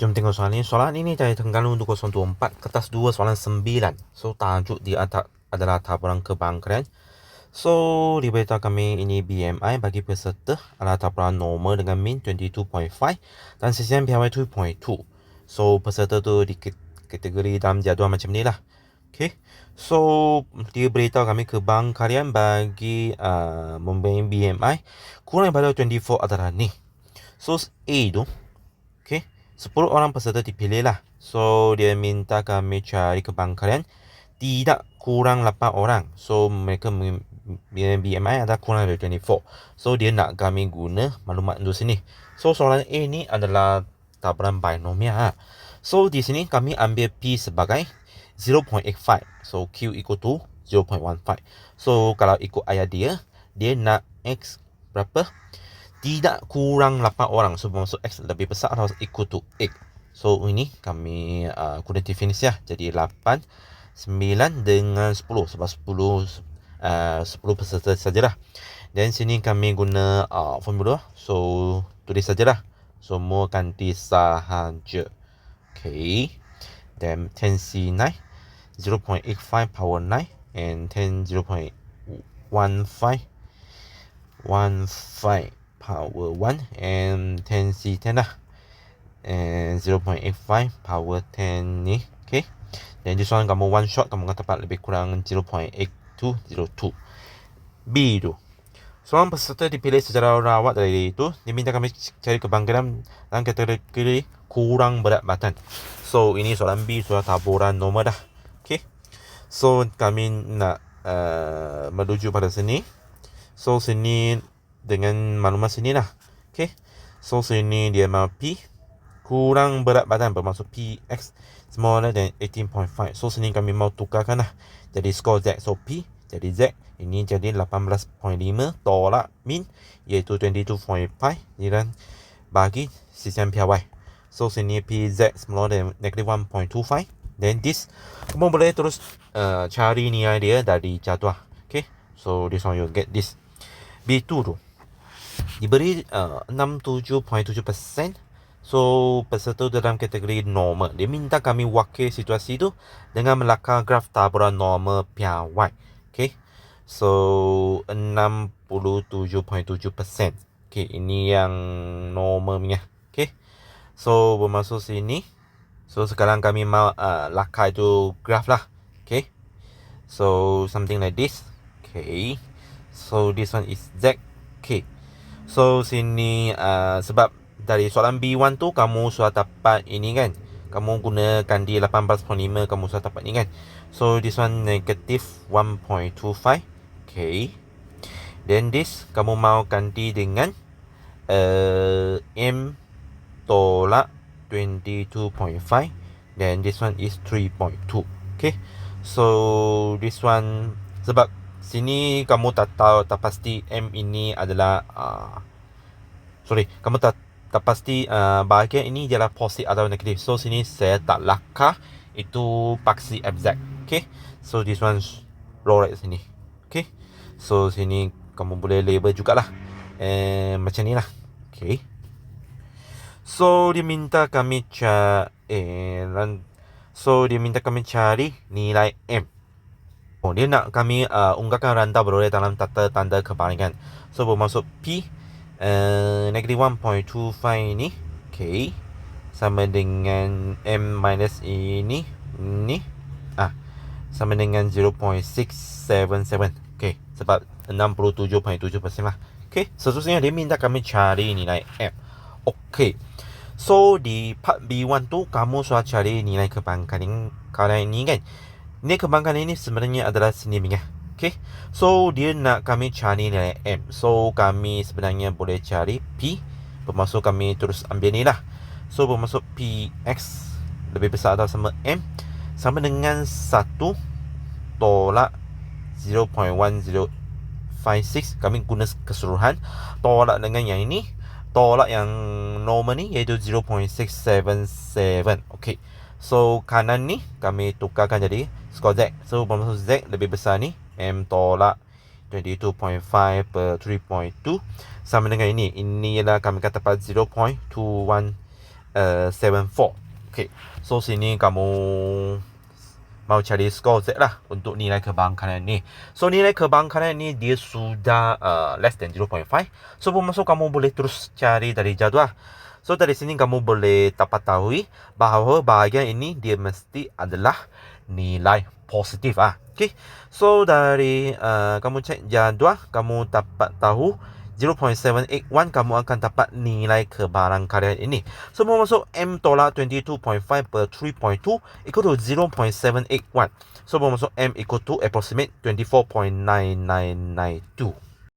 Jom tengok soalan ini. Soalan ini dari Terengganu 2024, kertas 2 soalan 9. So tajuk dia adalah taburan kebangkaian. So diberitahu kami ini BMI bagi peserta adalah taburan normal dengan min 22.5 dan sisian piawai 2.2. So peserta tu di kategori dalam jadual macam ni lah. Okay. So dia beritahu kami kebangkaian bagi mempunyai BMI kurang daripada 24 adalah ni. So A tu, okay, 10 orang peserta dipilih lah. So dia minta kami cari kebangkaian tidak kurang 8 orang. So mereka BMI ada kurang dari 24. So dia nak kami guna maklumat untuk sini. So soalan A ni adalah taburan binomial. So di sini kami ambil P sebagai 0.85. So Q equal to 0.15. So kalau ikut ayat dia nak X berapa? Tidak kurang 8 orang. So bermaksud X lebih besar atau equal to X. So ini kami guna definisi lah. Jadi 8, 9 dengan 10. Sebab 10 peserta sajalah. Dan sini kami guna formula. So tulis sajalah. Semua ganti sahaja. Okay. Then 10C9 0.85 power 9 and 10 0.15 power 1 and 10C10 lah, and 0.85 power 10 ni. Okay. Dan this one kamu one shot, kamu akan dapat lebih kurang 0.8202. B tu, seorang peserta dipilih secara rawat dari itu. Diminta kami cari kebangkitan dalam kategori kurang berat badan. So ini soalan B, soalan taburan normal dah. Okay. So kami nak menuju pada sini. So sini dengan maklumat sini lah. Okay. So sini dia mau P kurang berat badan bermaksud PX smaller than 18.5. So sini kami mau tukarkan lah. Jadi skor Z. So P jadi Z. Ini jadi 18.5 tolak min iaitu 22.5 dan bagi sisian piawai. So sini PZ smaller than negative 1.25. Then this kamu boleh terus cari nilai dia dari jadual. Okay. So this one you get this. B2 tu diberi 67.7%. So peserta dalam kategori normal. Dia minta kami wakil situasi tu dengan melakar graf taburan normal piawai. Okay. So 67.7%. Okay, ini yang normalnya. Okay. So bermaksud sini. So sekarang kami mau lakar itu graf lah. Okay. So something like this. Okay. So this one is Z. Okay. So sini sebab dari soalan B1 tu kamu sudah dapat ini kan. Kamu gunakan di 18.5, kamu sudah dapat ni kan. So this one negative 1.25. Okay. Then this kamu mau ganti dengan M tolak 22.5. Then this one is 3.2. Okay. So this one sebab sini kamu tak tahu, tak pasti M ini adalah kamu tak pasti bahagian ini adalah positif atau negatif. So sini saya tak lakar itu paksi exact. Okay. So this one roll right sini. Okay. So sini kamu boleh label jugalah macam ni lah. Okay. So dia minta kami cari nilai M. Dia nak kami ungkapkan rantau beroleh dalam tanda kebalikan. So bermaksud P negative 1.25 ni, okay, sama dengan M minus ini sama dengan 0.677. Okay, sebab 67.7% lah. Okay, seterusnya dia minta kami cari nilai M. Okay. So di part B1 tu kamu sudah cari nilai kebangkaian ini kan. Nilai kebangkaian ini sebenarnya adalah sini punya. Okay. So dia nak kami cari nilai M. So kami sebenarnya boleh cari P. Bermaksud kami terus ambil ni lah. So bermaksud PX lebih besar atau sama M sama dengan 1 tolak 0.1056. Kami guna keseluruhan. Tolak dengan yang ini. Tolak yang normal ni iaitu 0.677. Okay. So kanan ni kami tukarkan jadi skor Z. So bermaksud Z lebih besar ni. M tolak 22.5 per 3.2 sama dengan ini. Ini ialah kami kata dapat 0.21 0.74. Okay, so sini kamu mau cari skor Z lah untuk nilai kebangkangan ni. So nilai kebangkangan ni dia sudah less than 0.5. So bermaksud kamu boleh terus cari dari jadual. So dari sini kamu boleh dapat tahu bahawa bahagian ini dia mesti adalah nilai positif ah. Okay. So dari kamu cek jadual, kamu dapat tahu 0.781 kamu akan dapat nilai kebarangkalian ini. So bermaksud M tolak 22.5 per 3.2 equal to 0.781. So bermaksud M equal to approximate 24.9992.